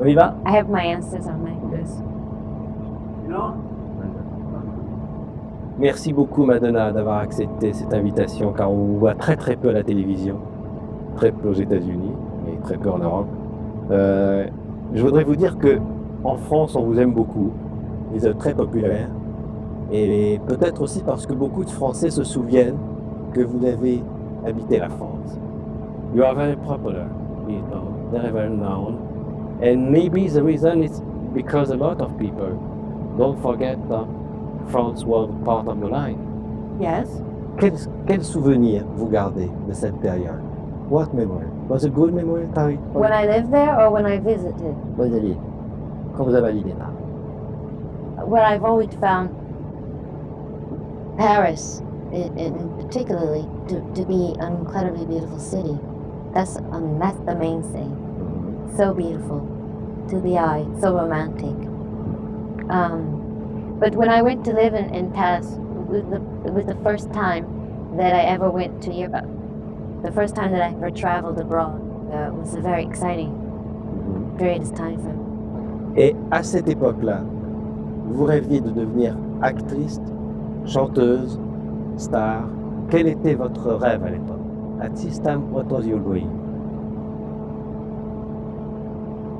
On y va? I have my answers on my list. Merci beaucoup Madonna d'avoir accepté cette invitation, car on vous voit très très peu à la télévision, très peu aux États-Unis et très peu en Europe. Je voudrais vous dire que en France on vous aime beaucoup, vous êtes très populaire, et peut-être aussi parce que beaucoup de Français se souviennent que vous avez habité la France. You are very popular, you know, very very known, and maybe the reason is because a lot of people don't forget that France was part of your life. Yes. Quel souvenir vous gardez de cette période? What memory? Was it good memory? When I lived there or when I visited? Quand vous avez allé là. What I've always found Paris, in particularly, to be an incredibly beautiful city. That's the main thing. So beautiful to the eye, so romantic. But when I went to live in Paris, it was the first time that I ever went to Europe. The first time that I ever traveled abroad. It was a very exciting period of time for me. Et à cette époque-là, vous rêviez de devenir actrice, chanteuse, star. Quel était votre rêve à l'époque? At this time, what was your dream?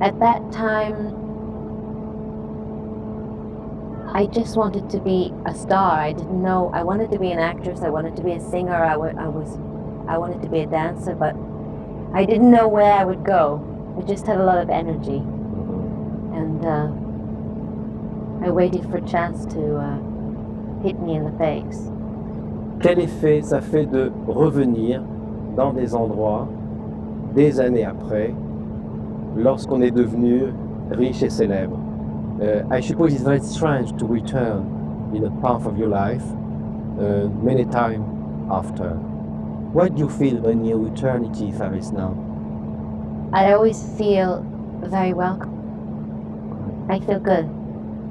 At that time, I just wanted to be a star. I didn't know. I wanted to be an actress. I wanted to be a singer. I wanted to be a dancer, but I didn't know where I would go. I just had a lot of energy, and I waited for a chance to hit me in the face. Quel effet ça fait de revenir dans des endroits des années après, lorsqu'on est devenu riche et célèbre? I suppose it's very strange to return in a part of your life many times after. What do you feel when you return to Paris now? I always feel very welcome. I feel good.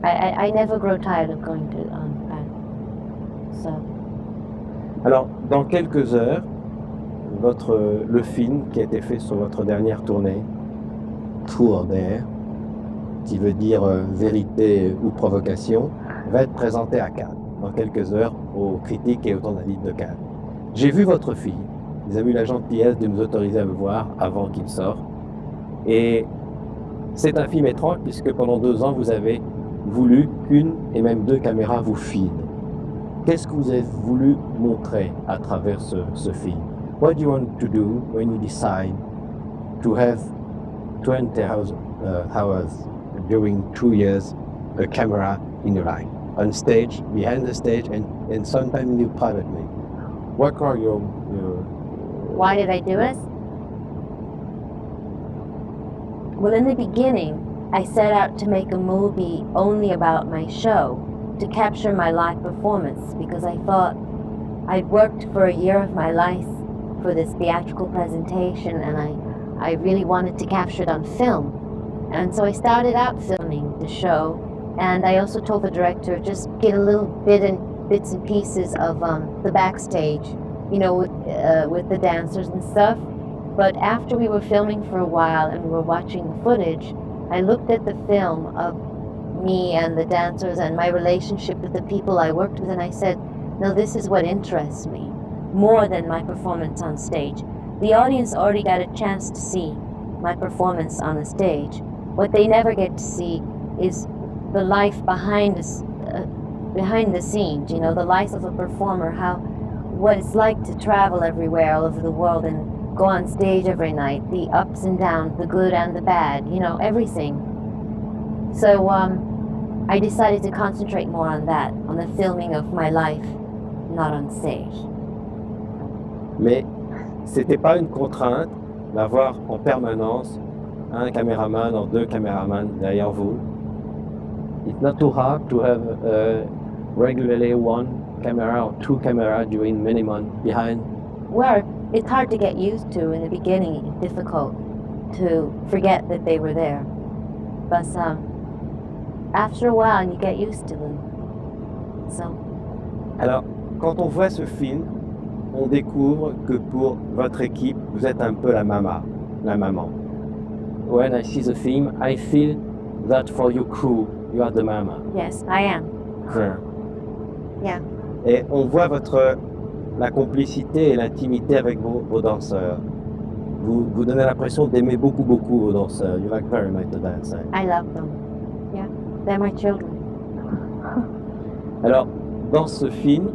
I never grow tired of going to Paris. So. Alors, dans quelques heures, le film qui a été fait sur votre dernière tournée, 𝘬𝘪𝘵, qui veut dire vérité ou provocation, va être présenté à Cannes, dans quelques heures, aux critiques et aux journalistes de Cannes. J'ai vu votre film, ils ont eu la gentillesse de nous autoriser à le voir avant qu'il sorte, et c'est un film étrange puisque pendant 2 ans, vous avez voulu qu'une et même 2 caméras vous filment. Qu'est-ce que vous avez voulu montrer à travers ce film? What do you want to do when you decide to have 20 hours during 2 years a camera in your life, on stage, behind the stage, and sometimes in your private life? What are your Why did I do it? Well, in the beginning, I set out to make a movie only about my show, to capture my live performance, because I thought I'd worked for a year of my life for this theatrical presentation, and I really wanted to capture it on film. And so I started out filming the show, and I also told the director, just get a little bits and pieces of the backstage, you know, with the dancers and stuff. But after we were filming for a while and we were watching the footage, I looked at the film of me and the dancers and my relationship with the people I worked with, and I said, no, this is what interests me more than my performance on stage. The audience already got a chance to see my performance on the stage. What they never get to see is the life behind the scenes, you know, the life of a performer, what it's like to travel everywhere all over the world and go on stage every night, the ups and downs, the good and the bad, you know, everything. So I decided to concentrate more on that, on the filming of my life, not on stage. Mais c'était pas une contrainte d'avoir en permanence un caméraman ou 2 caméramans derrière vous. It's not too hard to have regularly 1 camera or 2 cameras during many months behind. Well, it's hard to get used to in the beginning. It's difficult to forget that they were there. But after a while, you get used to them. So. Alors, quand on voit ce film, on découvre que pour votre équipe, vous êtes un peu la maman. when I see the film, I feel that for your crew, you are the mama. Yes, I am. Yeah. Et on voit la complicité et l'intimité avec vos danseurs. Vous donnez l'impression d'aimer beaucoup vos danseurs. You like very much the dancers. I love them. Yeah, they're my children. Alors, dans ce film,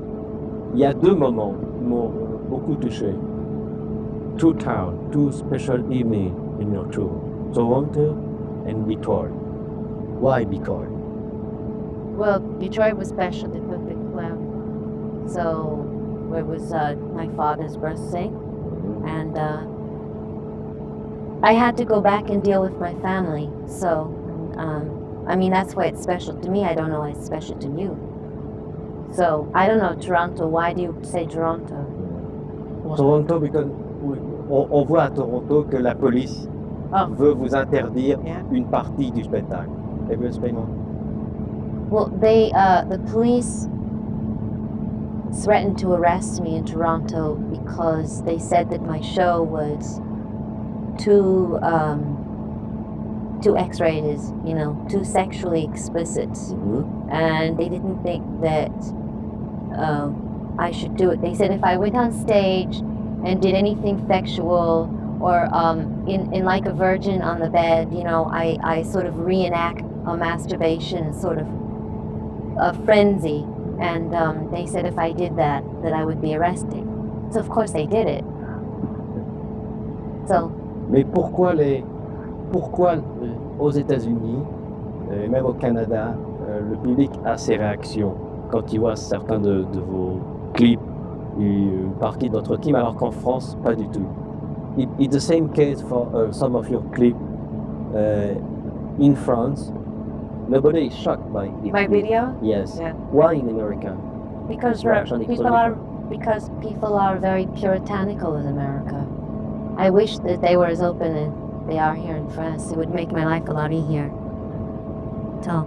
il y a deux moments qui m'ont beaucoup touché. Two towns, two special evenings in your tour. Toronto and Detroit. Why Detroit? Well, Detroit was special. They put big clown. So it was my father's birthday, and I had to go back and deal with my family. So, I mean, that's why it's special to me. I don't know why it's special to you. So, I don't know, Toronto. Why do you say Toronto? Toronto, because on voit à Toronto que la police veut vous interdire une partie du spectacle. Can you explain more? Well, the police threatened to arrest me in Toronto because they said that my show was too X-rated, you know, too sexually explicit, and they didn't think that I should do it. They said if I went on stage and did anything sexual or in like a virgin on the bed, you know, I sort of reenact a masturbation, sort of a frenzy, and they said if I did that I would be arrested. So of course they did it. So. Mais pourquoi aux États-Unis et même au Canada, le public a ces réactions quand il voit certains de vos clips, une partie de votre team, alors qu'en France, pas du tout? It's the same case for some of your clips in France. Nobody is shocked by it. My video? Yes. Yeah. Why in America? Because people are very puritanical in America. I wish that they were as open as they are here in France. It would make my life a lot easier. So.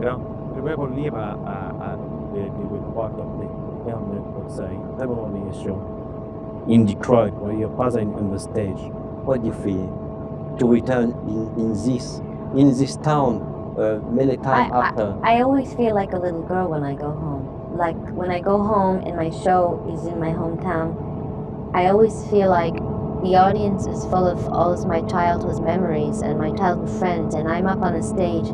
Alors, je vais revenir à des trois termes de conseil. D'abord, une question. In Detroit, where you're present on the stage, what do you feel to return in this town many times after? I always feel like a little girl when I go home. Like when I go home and my show is in my hometown, I always feel like the audience is full of all of my childhood memories and my childhood friends, and I'm up on a stage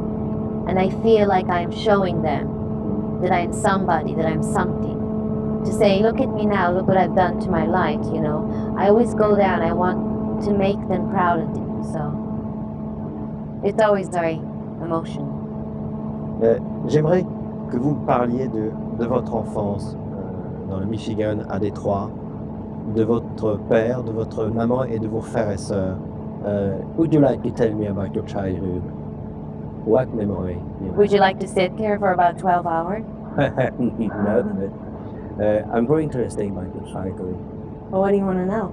and I feel like I'm showing them that I'm somebody, that I'm something. To say, look at me now, look what I've done to my life, you know. I always go there and I want to make them proud of me, so it's always very emotional. J'aimerais que vous me parliez de votre enfance dans le Michigan, à Détroit, de votre père, de votre maman et de vos frères et sœurs. Would you like to tell me about your childhood? What memory? Would you like to sit here for about 12 hours? No, I'm very interested in my childhood. Well, what do you want to know?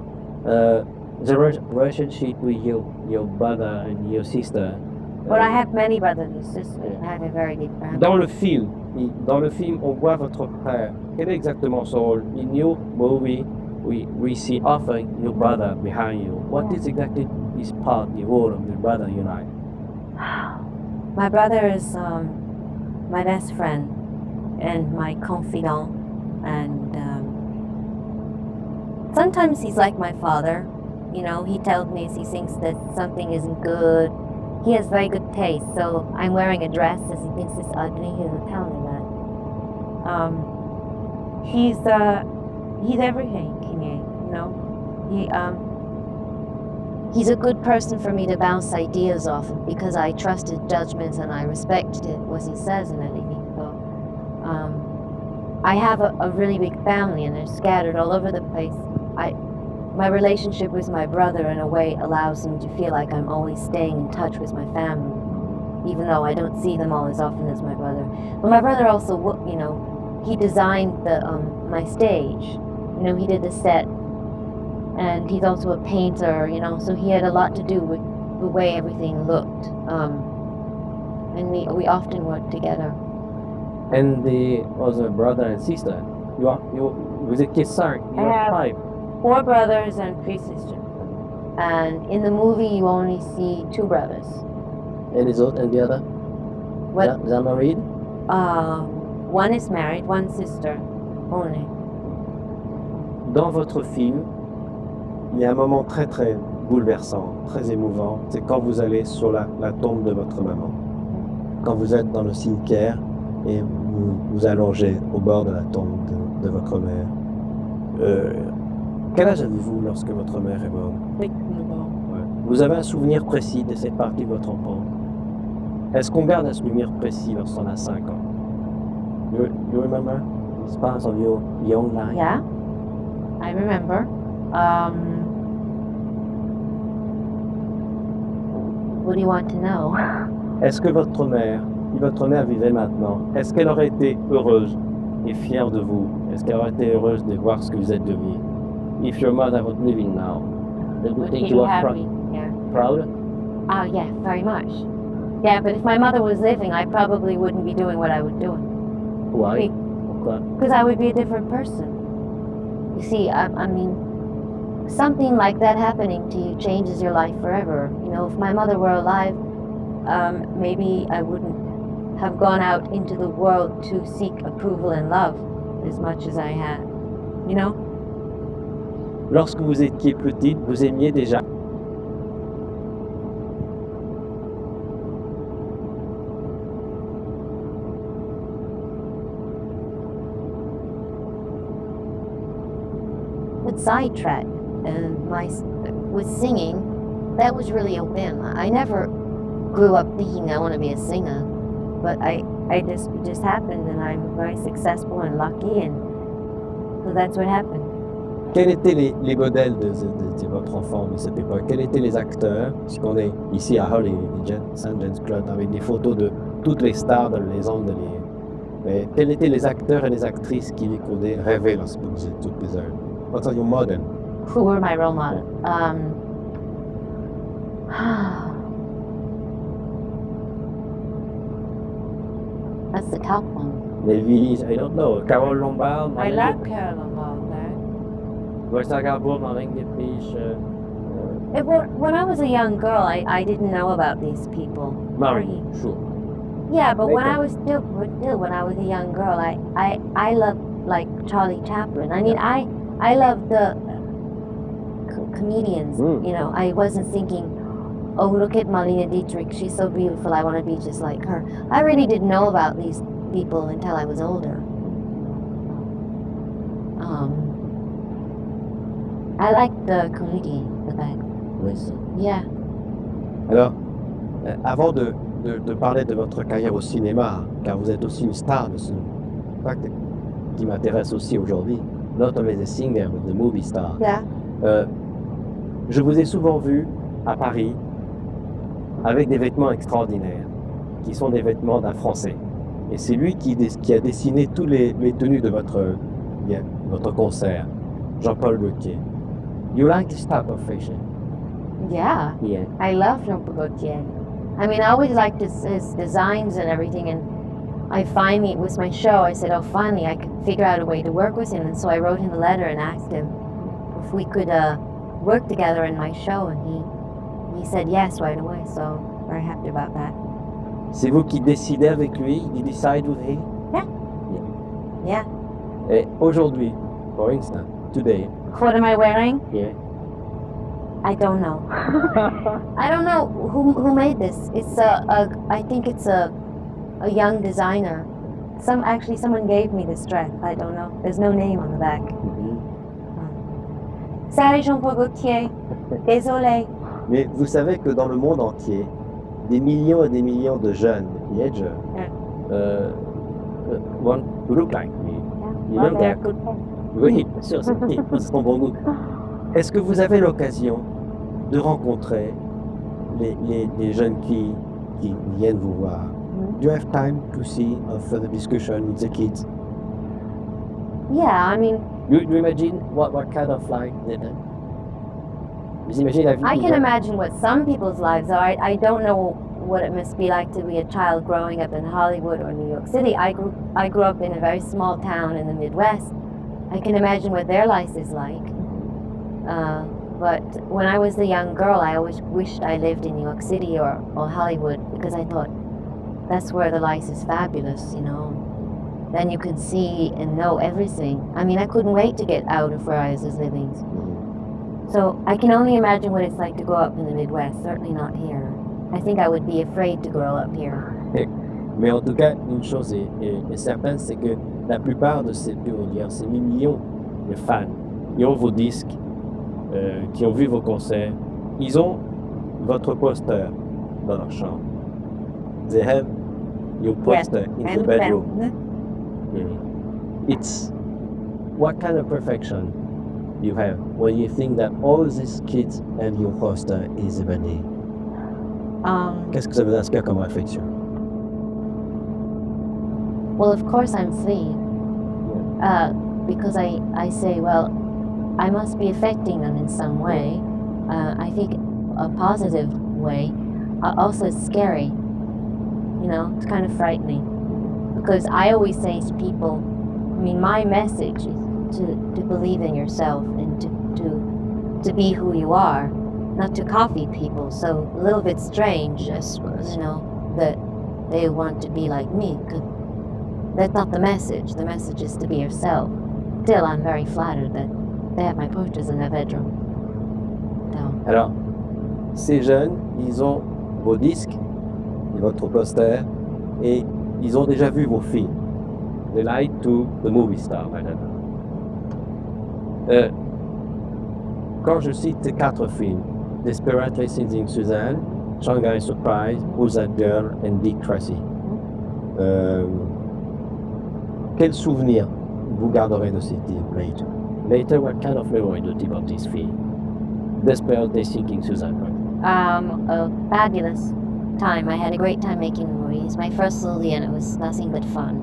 The relationship with your brother and your sister. Well, I have many brothers and sisters. I have a very big family. Dans le film, on voit votre frère. Quel est exactement son rôle? In your movie, we see often your brother behind you. What is exactly his part, the role of the brother unite? My brother is my best friend and my confidant, and sometimes he's like my father. You know, he tells me if he thinks that something isn't good. He has very good taste, so I'm wearing a dress as he thinks it's ugly. He doesn't tell me that. He's everything, you know. He's a good person for me to bounce ideas off of because I trust his judgments and I respect what he says and everything. So, I have a really big family and they're scattered all over the place. My relationship with my brother in a way allows him to feel like I'm always staying in touch with my family, even though I don't see them all as often as my brother. But my brother also, you know, he designed my stage. You know, he did the set, and he's also a painter, you know, so he had a lot to do with the way everything looked. And we often worked together. And the other brother and sister, vous êtes 5, you have 5. 4 brothers and 3 sisters. And in the movie, you only see two brothers. And the other? What? They're married? One is married, one sister only. Dans votre film, il y a un moment très très bouleversant, très émouvant. C'est quand vous allez sur la tombe de votre maman. Quand vous êtes dans le cimetière et vous vous allongez au bord de la tombe de votre mère. Quel âge avez-vous lorsque votre mère est morte? Ouais. Vous avez un souvenir précis de cette partie de votre enfance? Est-ce qu'on garde un souvenir précis lorsqu'on a 5 ans? You remember this part of your young life? Yeah, I remember. What do you want to know? Est-ce que votre mère, si votre mère vivait maintenant, est-ce qu'elle aurait été heureuse et fière de vous? Est-ce qu'elle aurait été heureuse de voir ce que vous êtes devenu? If your mother was living now, would you think you were happy? Yeah. proud? Oh, yeah, very much. Yeah, but if my mother was living, I probably wouldn't be doing what I was doing. Why? Pourquoi? Because I would be a different person. You see, I mean, something like that happening to you changes your life forever. You know, if my mother were alive, maybe I wouldn't have gone out into the world to seek approval and love as much as I had. You know? Lorsque vous étiez petite, vous aimiez déjà. But sidetrack with singing, that was really a whim. I never grew up thinking I want to be a singer, but it just happened, and I'm very successful and lucky, and so that's what happened. Quels étaient les modèles de votre enfant de cette époque? Quels étaient les acteurs? Puisqu'on est ici à Hollywood, Sundance Club, avec des photos de toutes les stars dans les ondes. Mais quels étaient les acteurs et les actrices qui vous faisaient rêver lorsque vous étiez toutes les heures? What are your models? Who were my role models? That's the tough one. Melville, I don't know. Carole Lombard, I like Carole Lombard. When I was a young girl, I didn't know about these people. Marie, sure. Yeah, but when I was when I was a young girl, I loved like Charlie Chaplin. I mean, I loved the comedians. You know, I wasn't thinking, oh, look at Marlene Dietrich, she's so beautiful, I want to be just like her. I really didn't know about these people until I was older. I liked the comedian, the guy. Yeah. Alors, avant de parler de votre carrière au cinéma, car vous êtes aussi une star de ce fact qui m'intéresse aussi aujourd'hui, not only the singer, but the movie star. Yeah. Je vous ai souvent vu à Paris avec des vêtements extraordinaires, qui sont des vêtements d'un Français. Et c'est lui qui a dessiné tous les tenues de votre concert, Jean-Paul Gaultier. You like this type of fashion? Yeah. Yeah. I love Jean-Paul Gaultier. I mean, I always liked his designs and everything, and I finally, with my show, I said, oh, finally, I could figure out a way to work with him, and so I wrote him a letter and asked him if we could work together in my show, and he said yes right away, so very happy about that. C'est vous qui décidez avec lui? You decide with him? Yeah. Et aujourd'hui, for instance, today. What am I wearing? Yeah. I don't know. I don't know who made this. It's I think it's a young designer. Someone gave me this dress. I don't know. There's no name on the back. Sorry, Jean-Paul Gaultier. Désolé. Mais vous savez que dans le monde entier, des millions et des millions de jeunes teenagers want to look like me. You know that? Oui, bien sûr, c'est son bon goût. Est-ce que vous avez l'occasion de rencontrer les jeunes qui viennent vous voir? Do you have time to see a further discussion with the kids? Yeah, I mean... You imagine what kind of life they do? Vous imaginez la vie? I can imagine what some people's lives are. I don't know what it must be like to be a child growing up in Hollywood or New York City. I grew up in a very small town in the Midwest. I can imagine what their life is like. But when I was a young girl, I always wished I lived in New York City or Hollywood, because I thought that's where the life is fabulous, you know. Then you can see and know everything. I mean, I couldn't wait to get out of where I was living. So I can only imagine what it's like to grow up in the Midwest, certainly not here. I think I would be afraid to grow up here. Mais en tout cas, une chose est certaine, c'est que la plupart de ces millions de fans qui ont vos disques, qui ont vu vos concerts, ils ont votre poster dans leur chambre. They have your poster in the bedroom. It's what kind of perfection you have when you think that all these kids and your poster is Ebony? Qu'est-ce que ça vous inspire comme réflexion? Well, of course I'm thrilled, because I say, well, I must be affecting them in some way. I think a positive way. Also, it's scary. You know, it's kind of frightening, because I always say to people, I mean, my message is to believe in yourself and to be who you are, not to copy people. So a little bit strange, just, you know, that they want to be like me. That's not the message. The message is to be yourself. Still, I'm very flattered that they have my posters in their bedroom. So. Alors, ces jeunes, ils ont vos disques, votre poster, et ils ont déjà vu vos films. They like to the movie star, Madonna. Quand je cite ces 4 films, Desperately Seeing Suzanne, Shanghai Surprise, Who's That Girl, and Dick Tracy, quel souvenir vous garderez de ces films later? Later, what kind of memory do you think of this film? Desperately Seeking Suzanne, right? A fabulous time. I had a great time making the movie. It's my first movie and it was nothing but fun.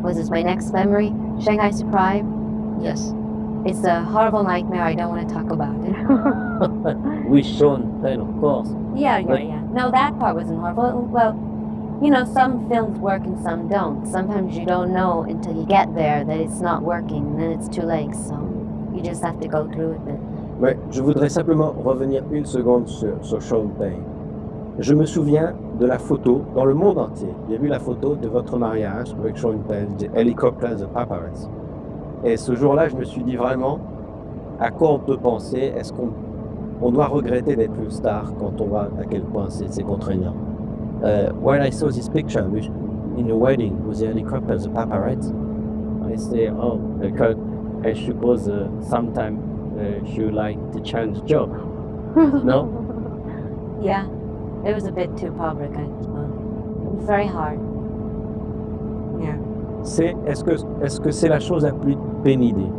Was this my next memory? Shanghai Surprise? Yes. It's a horrible nightmare. I don't want to talk about it. With Sean Penn, of course. Yeah. No, that part wasn't horrible. Well, you know, some films work and some don't. Sometimes you don't know until you get there that it's not working, and then it's too late. So you just have to go through with it. Ouais, je voudrais simplement revenir une seconde sur Sean Penn. Je me souviens de la photo dans le monde entier. J'ai vu la photo de votre mariage avec Sean Penn, de 𝘕𝘂𝘁𝘂 paparazzi. Et ce jour-là, je me suis dit vraiment, à quoi on peut penser? Est-ce qu'on doit regretter d'être une star quand on voit à quel point c'est contraignant? When I saw this picture in the wedding with the 𝘕𝘂𝘂 paparazzi, I say, oh, because I suppose sometimes she would like to change job. No? Yeah, it was a bit too public, I suppose. Very hard. Yeah. Est-ce que c'est la chose la plus pénible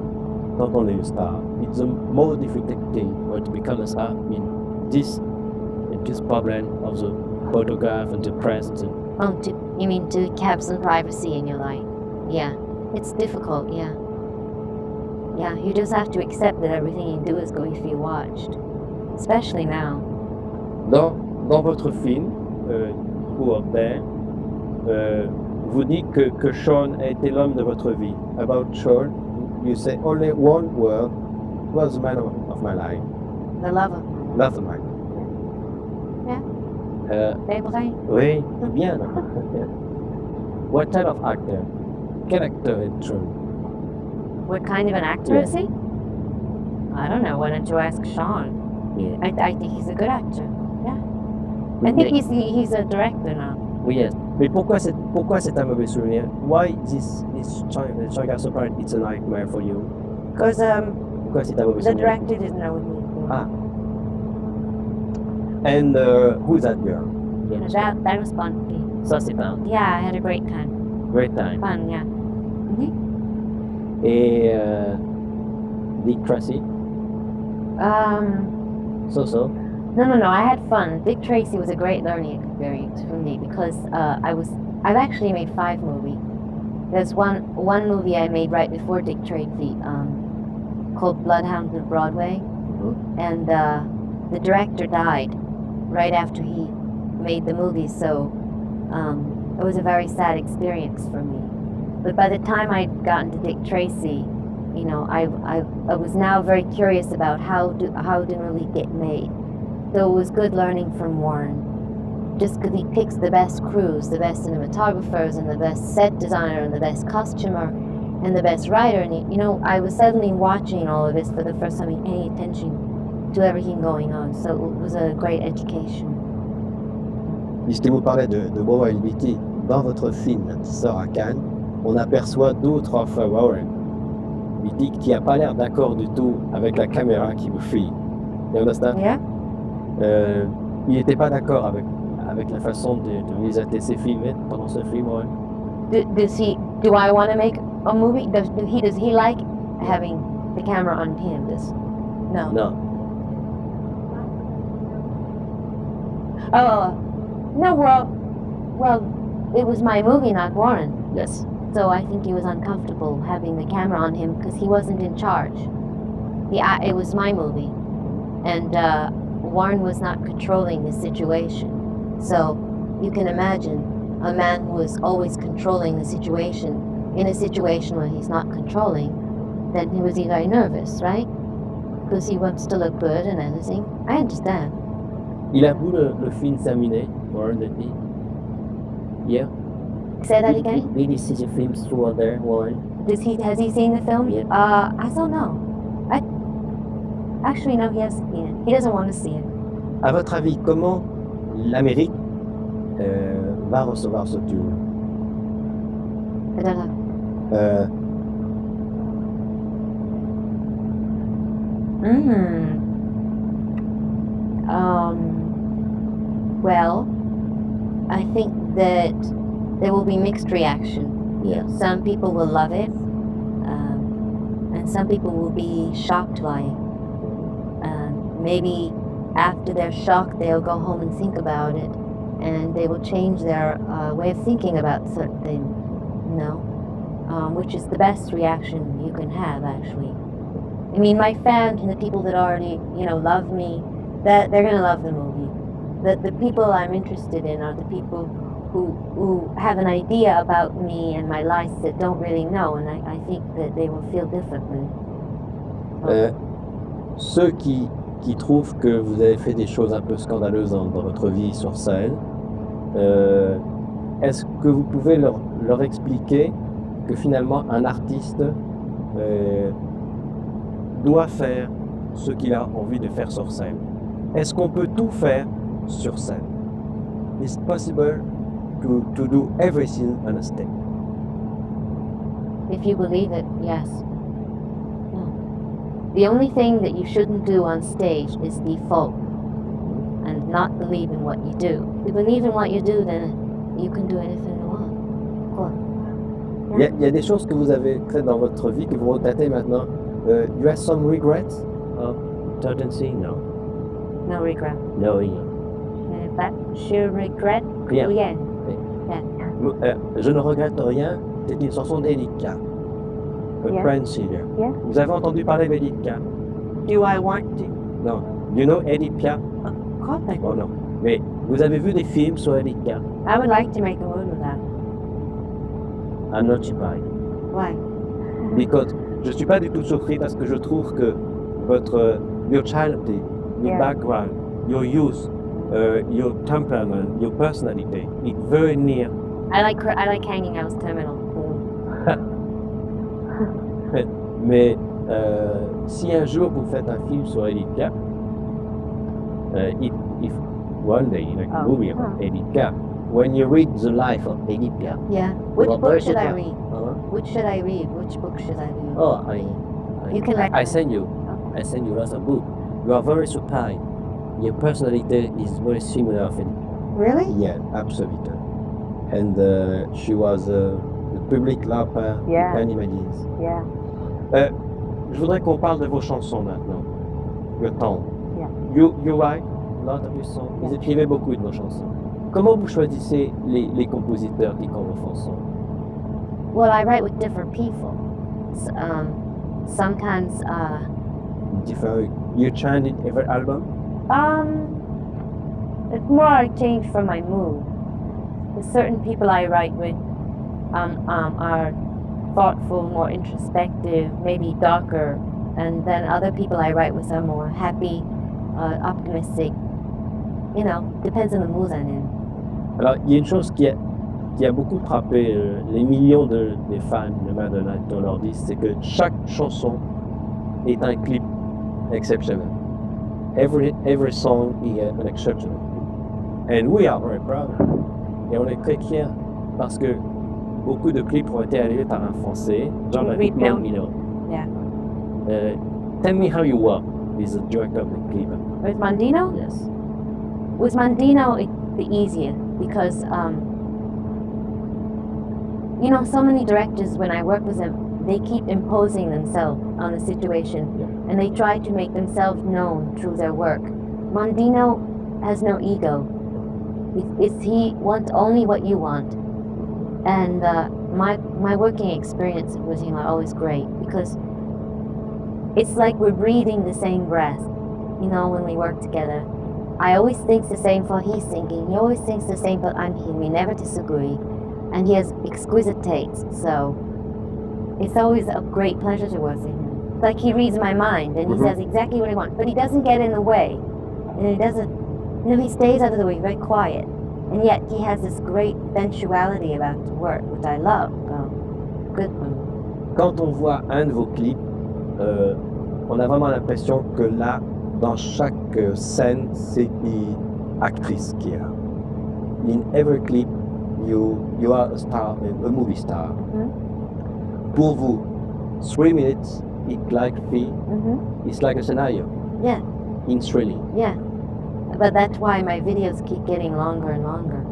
quand on est une star? It's a more difficult thing to become a star. I mean, this problem of the photograph and the press. You mean to have some privacy in your life? Yeah, it's difficult. Yeah, you just have to accept that everything you do is going to be watched, especially now. Dans votre film, Who Up There, vous dites que Sean a été l'homme de votre vie. About Sean, you say only one word, was the man of my life. The lover. Love of mine. Yeah. Rebrin. Oui, bien. What type of actor? Quel acteur est Sean? What kind of an actor is he? I don't know. Why don't you ask Sean? Yeah. I think he's a good actor. Yeah. I think he's a director now. Oui, yes. Mais pourquoi c'est un mauvais souvenir? Why this Shanghai Surprise, it's a nightmare for you? Because Pourquoi c'est un mauvais the souvenir? director didn't know me. Ah. And who's that girl? That was fun. Ça c'est un Yeah, I had a great time. great time. Fun, yeah. Et Dick Tracy? So. No. I had fun. Dick Tracy was a great learning experience for me because I've actually made 5 movies. There's one movie I made right before Dick Tracy, called Bloodhounds of Broadway, and the director died right after he made the movie, so it was a very sad experience for me. But by the time I'd gotten to Dick Tracy, you know, I was now very curious about how do really get made. So it was good learning from Warren, just because he picks the best crews, the best cinematographers, and the best set designer, and the best costumer, and the best writer. And you know, I was suddenly watching all of this for the first time, paying attention to everything going on. So it was a great education. Puisque vous parlez de Warren Beatty, dans votre film qui sort à Cannes, on aperçoit d'autres of Warren Beatty qui n'a pas l'air d'accord du tout avec la caméra qui vous filme. You understand? Yeah. Il n'était pas d'accord avec la façon de réaliser ses films pendant ce film, Warren. Do I want to make a movie? Does he like having the camera on him? No. No. Oh, no. Well, it was my movie, not Warren. Yes. So I think he was uncomfortable having the camera on him because he wasn't in charge. It was my movie, and Warren was not controlling the situation. So you can imagine a man who is always controlling the situation in a situation where he's not controlling, then he was very nervous, right? Because he wants to look good and everything. I understand. Il a vu le film terminé, Warren Beatty? Yeah. Say that again? Did he see the film through there, Warren? Has he seen the film? Yeah. I don't know. Actually, no, he hasn't seen it. He doesn't want to see it. À votre avis, comment l'Amérique va recevoir ce tour? I don't know. Well, I think that there will be mixed reaction. Yeah. Some people will love it, and some people will be shocked by it. Maybe after they're shocked, they'll go home and think about it, and they will change their way of thinking about certain things, you know, which is the best reaction you can have, actually. I mean, my fans and the people that already, you know, love me, that they're gonna love the movie. The people I'm interested in are the people who have an idea about me and my life that don't really know, and I think that they will feel differently. Ceux qui trouvent que vous avez fait des choses un peu scandaleuses dans votre vie sur scène, est-ce que vous pouvez leur expliquer que finalement un artiste doit faire ce qu'il a envie de faire sur scène? Est-ce qu'on peut tout faire sur scène? Is it possible to do everything on a stage? If you believe it, yes. The only thing that you shouldn't do on stage is default and not believe in what you do. If you believe in what you do, then you can do anything you want. Cool. Il y a des choses que vous avez faites dans votre vie que vous regrettez maintenant. You have some regrets of certain things? No. No regret. No. But je regrette Rien. rien. Je ne regrette rien. C'est une chanson d'Edith Piaf. Yeah. Prince singer. Yeah. Vous avez entendu parler d'Edith Piaf? Do I want to? Non. You know Edith Piaf? Of course I do. Oh non. Mais vous avez vu des films sur Edith Piaf? I would like to make a movie with that. I'm not surprised. Why? Because je suis pas du tout surpris parce que je trouve que your childhood, your Yeah. background, your youth, your temperament, your personality is very near. I like hanging out with terminal. Mais si un jour vous faites un film sur Edith Piaf, if one day you make a movie about Edith Piaf, when you read the life of Edith Piaf, Yeah. Which Well, book very should I surprised. read? Huh? Which should I read? Which book should I read? Oh, You can I recommend. send you. I send you lots of books. You are very surprised. Your personality is very similar of Edith. Really? Yeah, absolutely. And she was the public lover, Yeah. you can imagine. Yeah. Je voudrais qu'on parle de vos chansons maintenant. Le temps. Yeah. You write a lot of your songs. Vous écrivez beaucoup de vos chansons. Comment vous choisissez les compositeurs qui font vos chansons? Well, I write with different people. Sometimes, Different. You change in every album? it's more I change from my mood. The certain people I write with, are thoughtful, more introspective, maybe darker. And then other people I write with are more happy, optimistic. You know, depends on the mood I'm in. Alors, il y a une chose qui a beaucoup frappé les millions des fans de Madonna dans leur disque, c'est que chaque chanson est un clip exceptionnel. Every song is an exceptional clip. And we are very proud. Et on est très fiers parce que beaucoup de clips ont été réalisés par un Français, Jean-David Mandino. Yeah. Tell me how you work with the director of the clip. With Mandino? Yes. With Mandino, it's the easiest because, you know, so many directors, when I work with them, they keep imposing themselves on the situation, and they try to make themselves known through their work. Mandino has no ego. He wants only what you want. And my working experience with him are always great because it's like we're breathing the same breath, you know, when we work together. I always think the same for he's thinking. He always thinks the same, but I'm him. We never disagree. And he has exquisite taste, so it's always a great pleasure to work with him. Like he reads my mind and he says exactly what I want, but he doesn't get in the way. And he doesn't, you know, he stays out of the way, very quiet. And yet he has this great sensuality about the work, which I love. Good one. Quand on voit un de vos clips, on a vraiment l'impression que là, dans chaque scène, c'est une actrice qui est là. In every clip, you are a star, a movie star. Pour vous, 3 minutes, it's like a scenario. Yeah. In thrilling. Yeah. But that's why my videos keep getting longer and longer.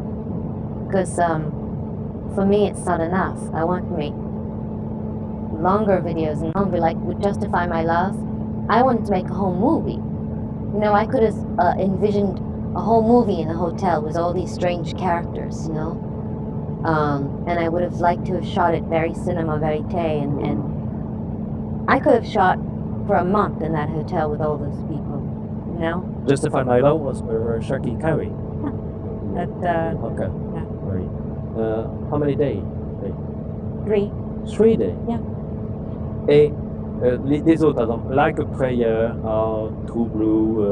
Because for me, it's not enough. I want to make longer videos and longer, like with Justify My Love. I wanted to make a whole movie. You know, I could have envisioned a whole movie in a hotel with all these strange characters, you know. And I would have liked to have shot it very cinema verite, and I could have shot for a month in that hotel with all those people, you know. Justify My Love was 𝘱𝘳𝘰𝘮. Okay. Yeah. Right. How many days? 3. 3 days. Yeah. Et les autres, par exemple, Like a Prayer, True Blue,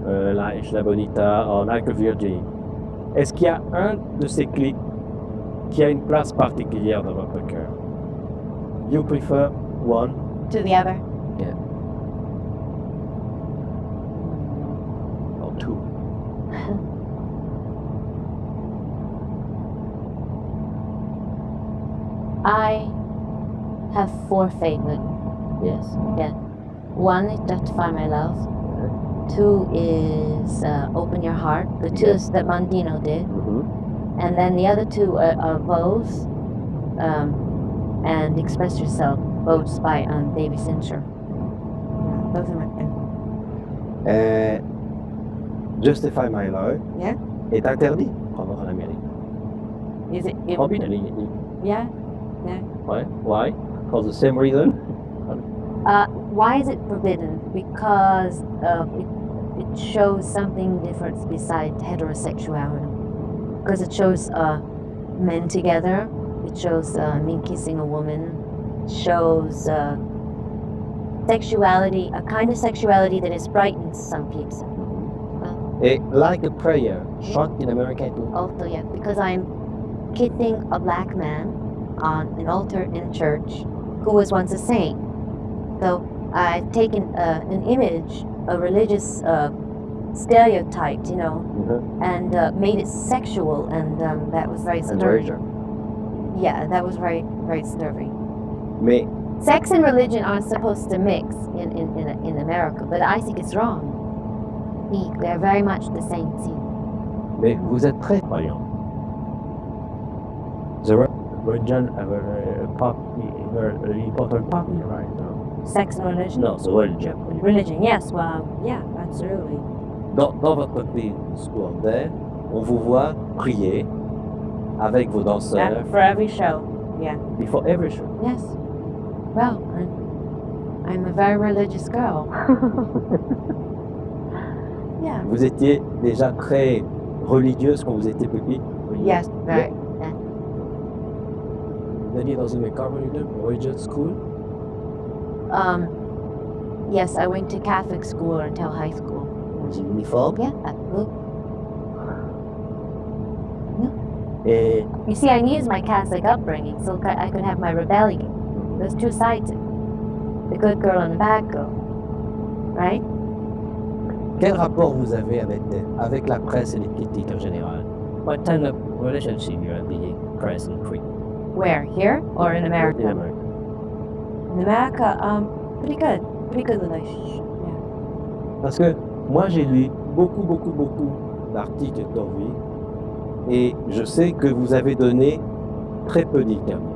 La Bonita, Like a Virgin. Est-ce qu'il y a un de ces clips qui a une place particulière dans votre cœur? You prefer one? To the other. Yeah. Or 2? I have 4 favorites. Yes. Yeah. 1 is Justify My Love. 2 is Open Your Heart. The 2 is that Mandino did. And then the other 2 are both and Express Yourself, both by David Fincher. Those are my favorites. Justify My Love est interdit en Amérique. Is it? Yeah. Yeah. Why? Why? For the same reason? Why is it forbidden? Because it shows something different besides heterosexuality. Because it shows men together. It shows men kissing a woman. It shows sexuality, a kind of sexuality that is frightens some people. Et Like a Prayer, shot in America too. Also, yeah, because I'm kissing a black man on an altar in a church who was once a saint. So I've taken an image, a religious stereotype, you know, and made it sexual, and that was very disturbing. Yeah, that was very, very disturbing. Mais sex and religion aren't supposed to mix in America, but I think it's wrong. They're very much the same thing. Mais vous êtes très croyant. The religion have a very important part in right now. Sex and religion? No, the religion. Religion, yes, well, yeah, absolutely. Dans votre film secondaire, on vous voit prier avec vos danseurs. For every show, yeah. Before every show. Yes. Well, I'm a very religious girl. Yeah. Vous étiez déjà très religieuse quand vous étiez petite? Yes, very. Yeah. d'aller dans une école religious school? Yes, I went to Catholic school until high school. Dans une uniforme? Yeah, absolutely. Et You see, I used my Catholic upbringing so I could have my rebellion. There's two sides to it. The good girl and the bad girl. Right? quel rapport vous avez avec la presse et les critiques en général? What kind of relationship you have with the press and critics? Where? Here or in America? In America. In America, pretty good. Pretty good relationship. Yeah. Parce que moi, j'ai lu beaucoup d'articles sur vous et je sais que vous avez donné très peu d'interviews.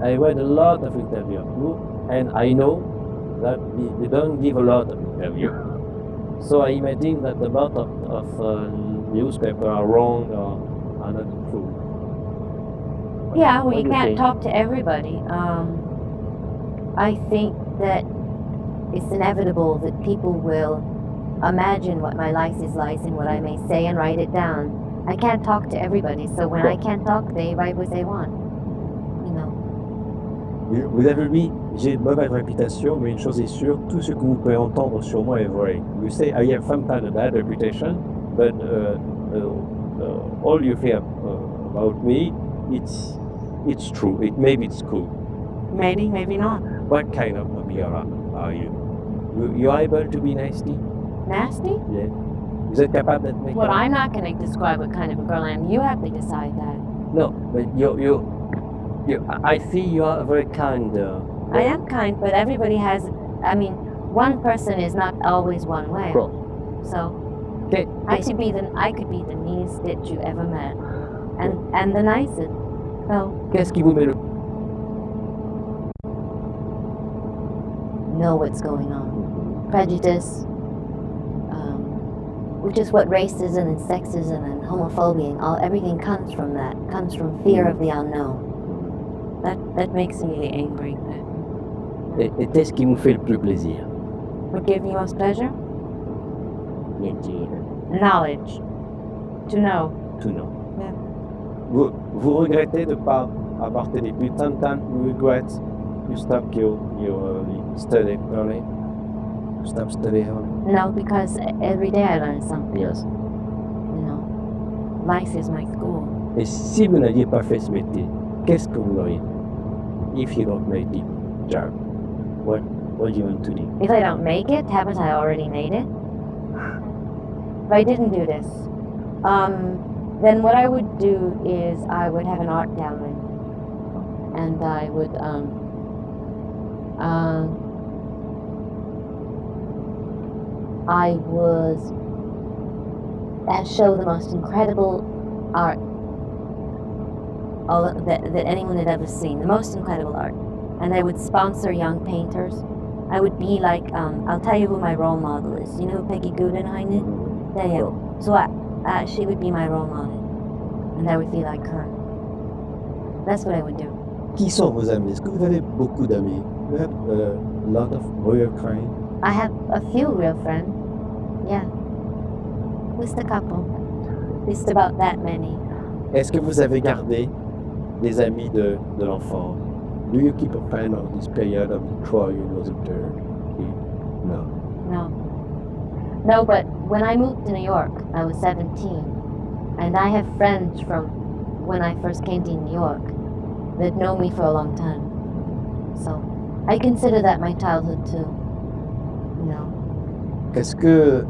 I read a lot of interviews of you and I know that they don't give a lot of interviews. So I imagine that a lot of newspapers are wrong or are not true. Yeah, well, What you do you can't think? talk to everybody. I think that it's inevitable that people will imagine what my life is like and what I may say and write it down. I can't talk to everybody, so when I can't talk, they write what they want. You know. Vous avez dit, j'ai une mauvaise réputation, mais une chose est sûre, tout ce que vous pouvez entendre sur moi est vrai. You say I have sometimes a bad reputation, but all you hear about me, it's true. Maybe it's cool. Maybe, maybe not. What kind of a girl are you? You are able to be nasty? Nasty? Yeah. Vous êtes capable d'être méchant? Well, I'm not going to describe what kind of a girl I am. You have to decide that. No, but I see you are very kind. I am kind, but everybody has. I mean, one person is not always one way. Cool. So Okay. I could be the meanest bitch you ever met, and the nicest. So Qu'est-ce qui vous met le know what's going on. Prejudice, which is what racism and sexism and homophobia and everything comes from. That comes from fear of the unknown. That makes me really angry. Et qu'est-ce qui vous fait le plus plaisir? What gives me most pleasure? Bien dire. Knowledge. To know. To know. Yeah. Vous regrettez de ne pas avoir fait des buts? Sometimes you regret you stopped your study early? You stopped studying early? No, because every day I learn something. Yes. You know, life is my school. Et si vous n'aviez pas fait ce métier, qu'est-ce que vous auriez? If you don't make the job, what do you want to do? If I don't make it, haven't I already made it? If I didn't do this, then what I would do is I would have an art gallery, and I would show the most incredible art that anyone had ever seen, the most incredible art. And I would sponsor young painters. I would be like, I'll tell you who my role model is. You know who 𝘱𝘰𝘮𝘳 is? Yeah. So she would be my role model. And I would be like her. That's what I would do. Qui sont vos amis? Est-ce que vous avez beaucoup d'amis? You have a lot of real friends? I have a few real friends. Yeah. Just a couple. Just about that many. Est-ce que vous avez gardé des amis de l'enfant? Do you keep a friend of this period of Troy University? No. No, but when I moved to New York, I was 17. And I have friends from when I first came to New York that know me for a long time. So I consider that my childhood too. You know. Est-ce que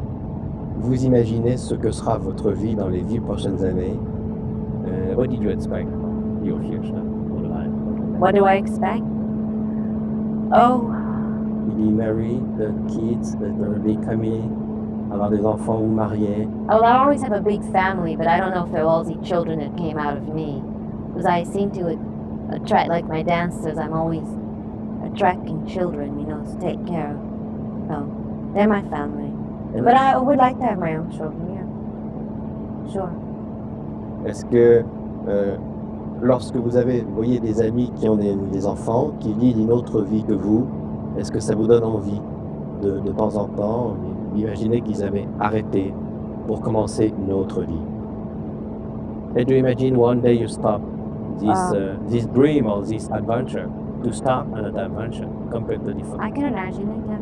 vous imaginez ce que sera votre vie dans les 10 prochaines années? What did you expect your future for life? What do I expect? Oh, Be married, the kids that are becoming, avoir des enfants ou mariés. well, I always have a big family, but I don't know if they're all the children that came out of me. Because I seem to attract, like my dancers, I'm always attracting children, you know, to take care of. So, they're my family. But I would like to have my own children, yeah. Sure. Est-ce que lorsque vous voyez des amis qui ont des enfants, qui vivent une autre vie que vous, est-ce que ça vous donne envie de temps en temps d'imaginer qu'ils avaient arrêté pour commencer une autre vie? And do you imagine one day you stop this dream or this adventure to start another adventure completely different? I can imagine it, yeah.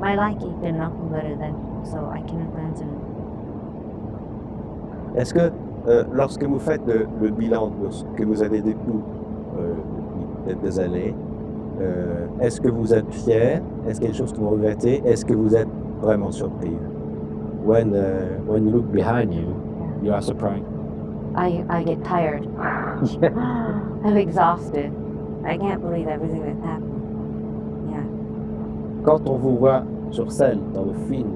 My life has been nothing better than, so I can imagine it. Est-ce que lorsque vous faites le bilan de ce que vous avez découvert depuis des années, est-ce que vous êtes fier? Est-ce qu'il y a des choses que vous regrettez? Est-ce que vous êtes vraiment surpris? When you look behind you, you are surprised. I get tired. I'm exhausted. I can't believe everything that's happened. Yeah. Quand on vous voit sur scène, dans le film,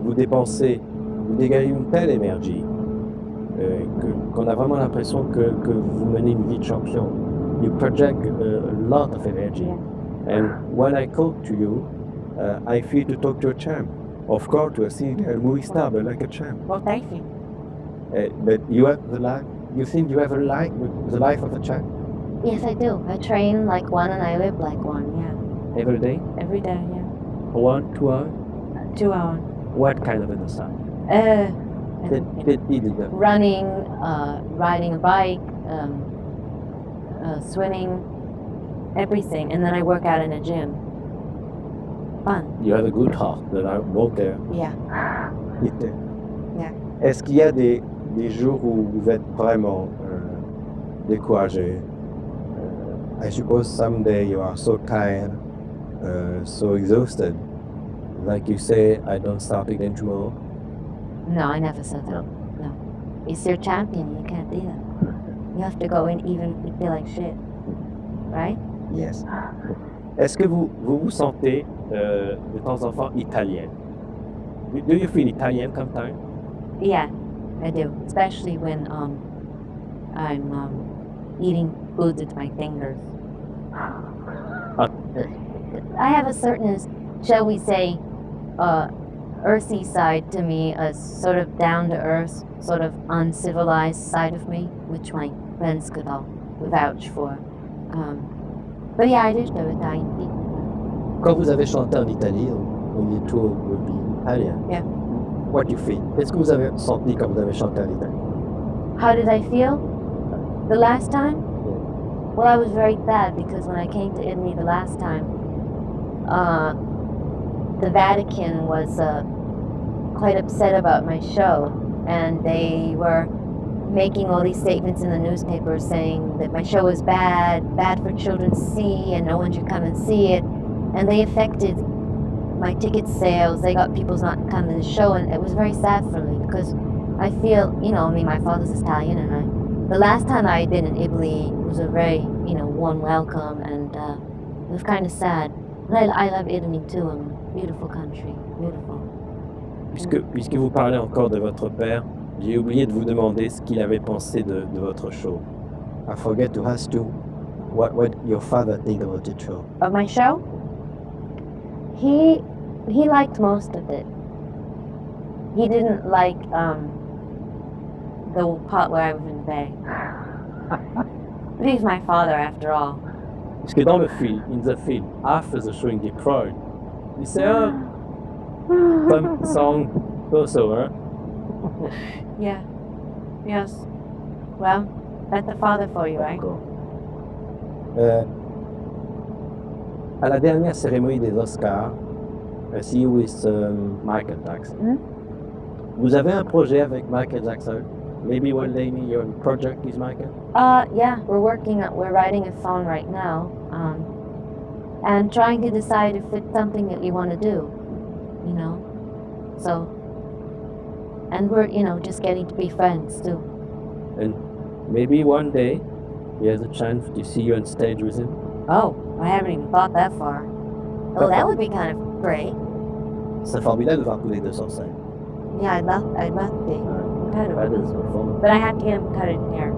vous dégagez une telle énergie qu'on a vraiment l'impression que vous menez une vie de champion. You project a lot of energy. Yeah. And when I talk to you, I feel to talk to a champ. Of course, to see a movie star, but like a champ. Well, thank you. But you have the life. You think you have the life of a champ Yes, I do. I train like one and I live like one, yeah. every day? Every day, yeah. 1, 2 hours? 2 hours. What kind of exercise? Running, riding a bike, swimming, everything. And then I work out in a gym. Fun. You have a good heart that I walk there. Yeah. Yeah. Est-ce qu'il y a des jours où vous êtes vraiment découragé? I suppose someday you are so tired, so exhausted, like you say, I don't start again tomorrow. No, I never said that. No. It's your champion. You can't do that. You have to go in even if you feel like shit. Right? Yes. Est-ce que vous vous sentez de temps en temps italien? Do you feel Italian sometimes? Yeah, I do. Especially when I'm eating foods with my fingers. I have a certain, shall we say, earthy side to me, a sort of down-to-earth, sort of uncivilized side of me, which my friends could all vouch for. But yeah, I do know Italian people. Quand vous avez chanté en Italie, on est tout would be Italian. Yeah. What do you feel? Qu'est-ce que vous avez senti quand vous avez chanté en Italie? How did I feel the last time? Well, I was very sad because when I came to Italy the last time, the Vatican was quite upset about my show, and they were making all these statements in the newspapers saying that my show was bad for children to see, and no one should come and see it. And they affected my ticket sales. They got people not coming to the show, and it was very sad for me because I feel, my father's Italian, and the last time I had been in Italy was a very, warm welcome, and it was kind of sad. And I love Italy too. Beautiful country, beautiful. Puisque vous parlez encore de votre père, j'ai oublié de vous demander ce qu'il avait pensé de votre show. I forget to ask you what your father think about the show. Of my show? He liked most of it. He didn't like the part where I was in Bay. But he's my father after all. Parce que dans le film, in the film, after the showing the crowd, he said, some song also, huh? Yeah. Yes. Well, that's the father for you, right? À la dernière cérémonie des Oscars, I see you with Michael Jackson. Vous avez un projet avec Michael Jackson? Maybe one day your project is Michael? Yeah, we're writing a song right now, and trying to decide if it's something that we want to do, So, and we're, just getting to be friends too. And maybe one day he has a chance to see you on stage with him? Oh, I haven't even thought that far. Oh, that would be kind of great. C'est formidable de voir tous les deux sur scène. Yeah, I'd love to be. Incredible. But I have to get him cut his hair.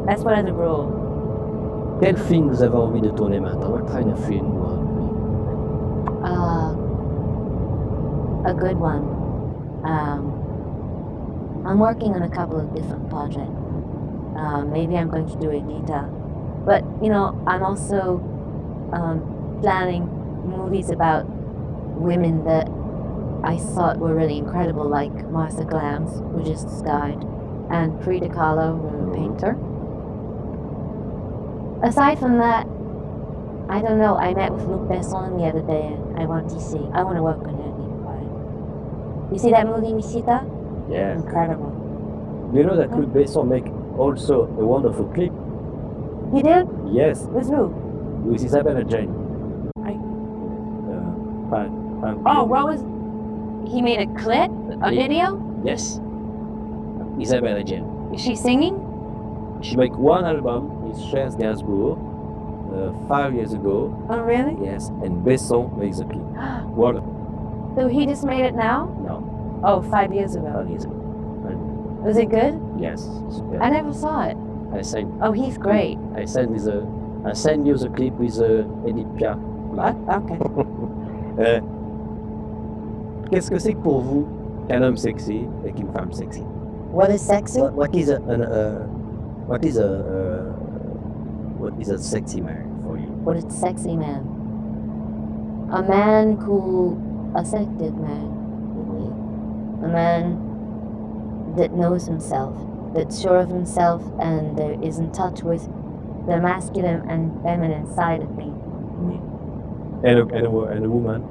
That's one of the rules. Quel film vous avez envie de tourner maintenant? What kind of film? A good one. I'm working on a couple of different projects. Maybe I'm going to do Anita. But, I'm also planning movies about women that I thought were really incredible, like Martha Glams, who just died. and Frida Kahlo, the painter. Aside from that, I don't know. I met with Luc Besson the other day, and I want to work on it. You see that movie, Misita? Yeah. Incredible. You know that Luc Besson make also a wonderful clip? He did? Yes, With who? with Isabella Jane. What was... He made a clip? A video? Yes. Isabella Jane. Is she singing? She make one album with 𝘱𝘳𝘰𝘵 5 years ago. Oh, really? Yes, and Besson makes a clip. Wonderful. So he just made it now? No. Oh, 5 years ago. 5 years ago. Was it good? Yes. Super. I never saw it. I send. Oh, he's great. I send you the clip with Edith Piaf. Okay. Qu'est-ce que c'est que pour vous qu'un homme sexy et qu'une femme sexy? What is sexy? What is a sexy man for you? What is sexy man? A man accepted man. A man that knows himself, that's sure of himself, and is in touch with the masculine and feminine side of me. And a woman?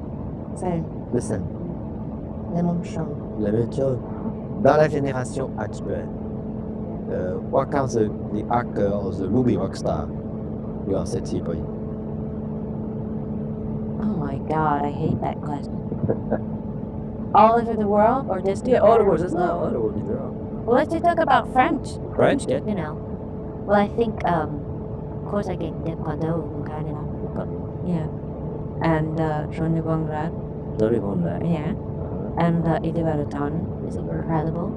So, Listen, la même chose. la même chose. Dans la génération actuelle, what kinds of the actor or the movie rock star you are sexy for you? Oh my God, I hate that question. All over the world, or just All the world is all the world. Well, let's just talk about French. French, yeah. You know. Well, I think, of course, I get 𝘠𝘪𝘵 kind of. Yeah. And 𝘱𝘂𝘂𝘶. Yeah. And 𝘰𝘂𝘂𝘂 is incredible.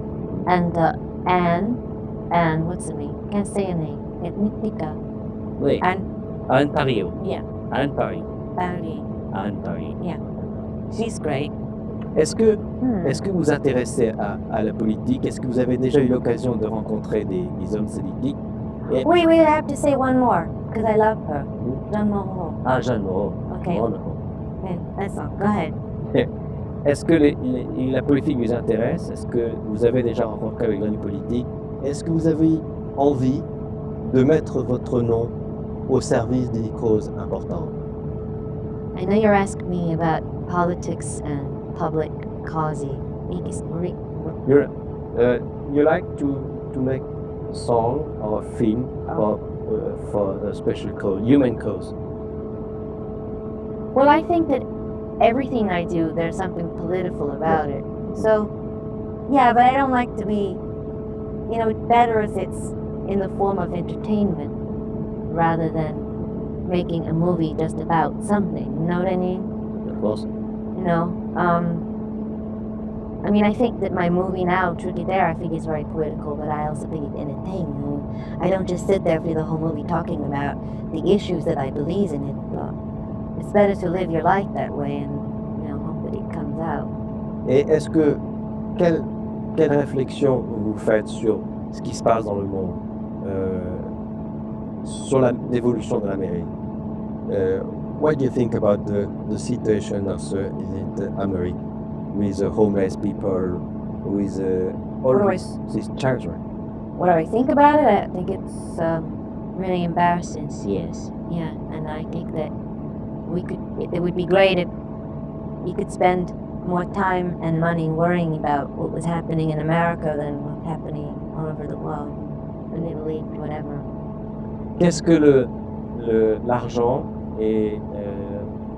And Anne, what's the name? Can't say her name. Ethnica. Wait. Anne Paris. Yeah. Anne Paris. Paris. Anne Paris. Yeah. She's great. Est-ce que vous vous intéressez à la politique? Est-ce que vous avez déjà eu l'occasion de rencontrer des hommes politiques? Wait, I have to say one more, because I love her. Jeanne Moreau. Ah, Jeanne Moreau. Okay. Wonderful. Okay, that's all. Go ahead. Est-ce que la politique vous intéresse? Est-ce que vous avez déjà rencontré avec l'homme politique? Est-ce que vous avez envie de mettre votre nom au service des causes importantes? I know you're asking me about politics and public cause. You like to make a song or a film for a special cause, human cause? Well, I think that everything I do, there's something political about it. So, yeah, but I don't like to be, it's better if it's in the form of entertainment rather than making a movie just about something. You know what I mean? Of course. I think that my movie now, 𝘱𝘂𝘂𝘂, I think is very political, but I also think it's entertaining. I don't just sit there for the whole movie talking about the issues that I believe in it, but it's better to live your life that way and, hope that it comes out. Et est-ce que, quelle réflexion vous faites sur ce qui se passe dans le monde, sur l'évolution de l'Amérique? What do you think about the situation of America with the homeless people, with always these children? What do I think about it? I think it's really embarrassing, yes. Yeah, and I think that it would be great if you could spend more time and money worrying about what was happening in America than what's happening all over the world, in Italy, whatever. Qu'est-ce que l'argent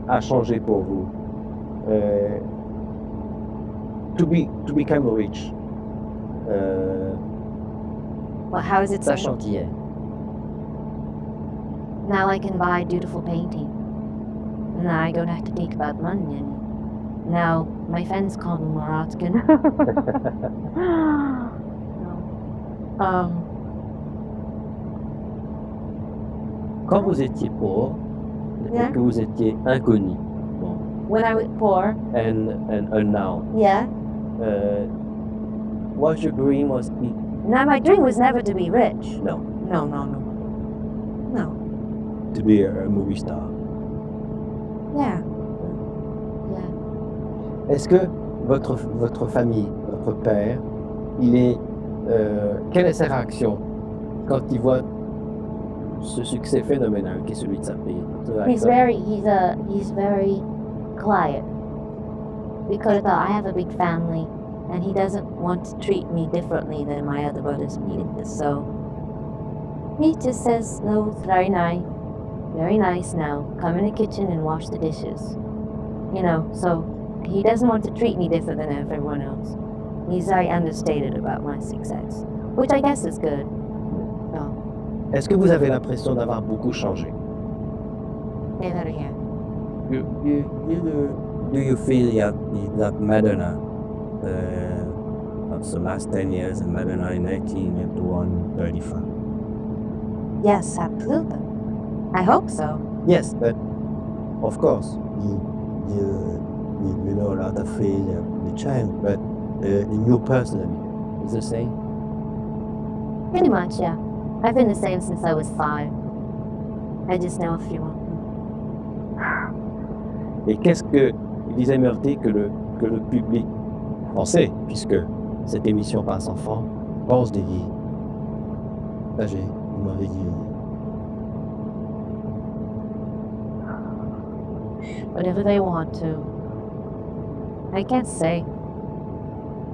a changé pour vous? To become rich. Well, how is it so? 𝘱𝘂𝘂𝘂𝘂. Now I can buy beautiful painting. Now I don't have to think about money anymore. Now my friends call me Moroccan. Quand vous étiez pauvre, Yeah. que vous étiez inconnu, When I was poor, and unknown, yeah. what your dream was be? Now my dream was never to be rich. No, No. to be a movie star. Yeah. Est-ce que votre famille, votre père, il est quelle est sa réaction quand il voit ce succès phénoménal qui est celui de sa fille? He's very quiet because I have a big family and he doesn't want to treat me differently than my other brothers and sisters. So he just says, "No, it's very nice now. Come in the kitchen and wash the dishes." So he doesn't want to treat me different than everyone else. He's very understated about my success, which I guess is good. So, Est-ce que vous avez l'impression d'avoir beaucoup changé? say that again. Do you feel that Madonna of the last 10 years and Madonna in 1981-35? Yes, absolutely. I hope so. Yes, but of course. You know a lot of failure the child, but in you personally, is the same? Pretty much, yeah. I've been the same since I was 5. I just know a few of them. Et qu'est-ce que il disait Murphy que le public français, puisque cette émission passe enfant, pense des vieilles? Âgé, il m'avait dit. Whatever they want to. I can't say.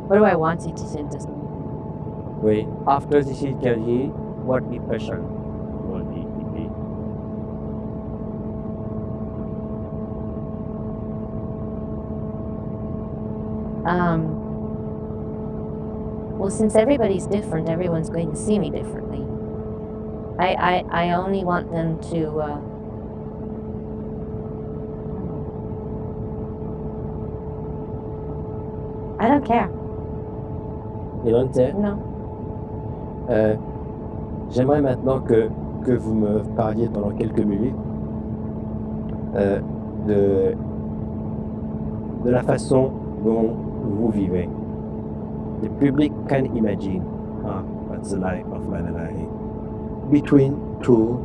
What do I want it to say? Oui, after 𝘧𝘳𝘰𝘮, what impression will it be? Well, since everybody's different, everyone's going to see me differently. I only want them to, I don't care. You don't care? No. J'aimerais maintenant que vous me parliez pendant quelques minutes de la façon dont vous vivez. The public can imagine what's the life of Madonna between tour,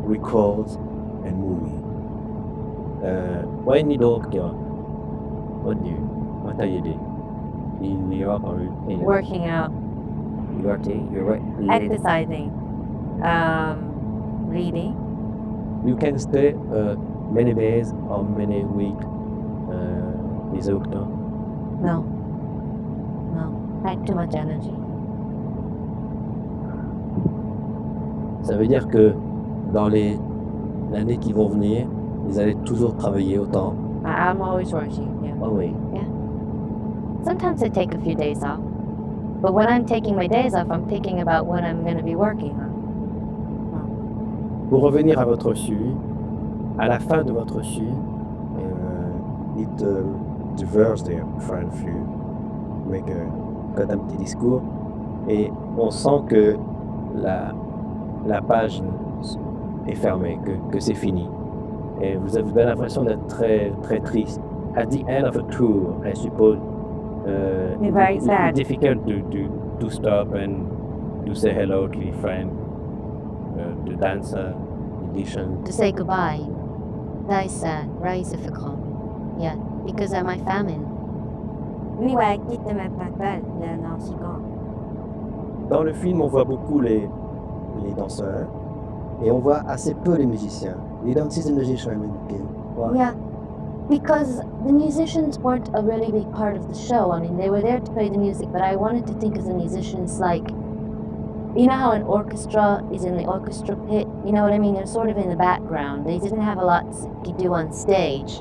records, and movie. 𝘰𝘧𝘰𝘮𝘵 what are you doing? In New York or in Working out, you're right. exercising, reading. You can stay many days or many weeks in the hotel. No. I have too much energy. Ça veut dire que dans les années qui vont venir, vous allez toujours travailler autant. I'm always working, yeah. Oh oui. Sometimes I take a few days off. But when I'm taking my days off, I'm thinking about what I'm going to be working on. Pour revenir à votre suivi, à la fin de votre suivi, it diverse their friend few, make un petit discours, et on sent que la page est fermée, que c'est fini. Et vous avez l'impression d'être très, très triste. At the end of a tour, I suppose, It's very sad. difficult to stop and to say hello to your friend, the dancer, musician. To say goodbye. Very sad, very difficult. Yeah, because of my famine. Dans le film, on voit beaucoup les danseurs et on voit assez peu les musiciens. Les danseuses et les musiciens. Why? Yeah, because the musicians weren't a really big part of the show. I mean, they were there to play the music, but I wanted to think of the musicians like, you know how an orchestra is in the orchestra pit? You know what I mean? They're sort of in the background. They didn't have a lot to do on stage.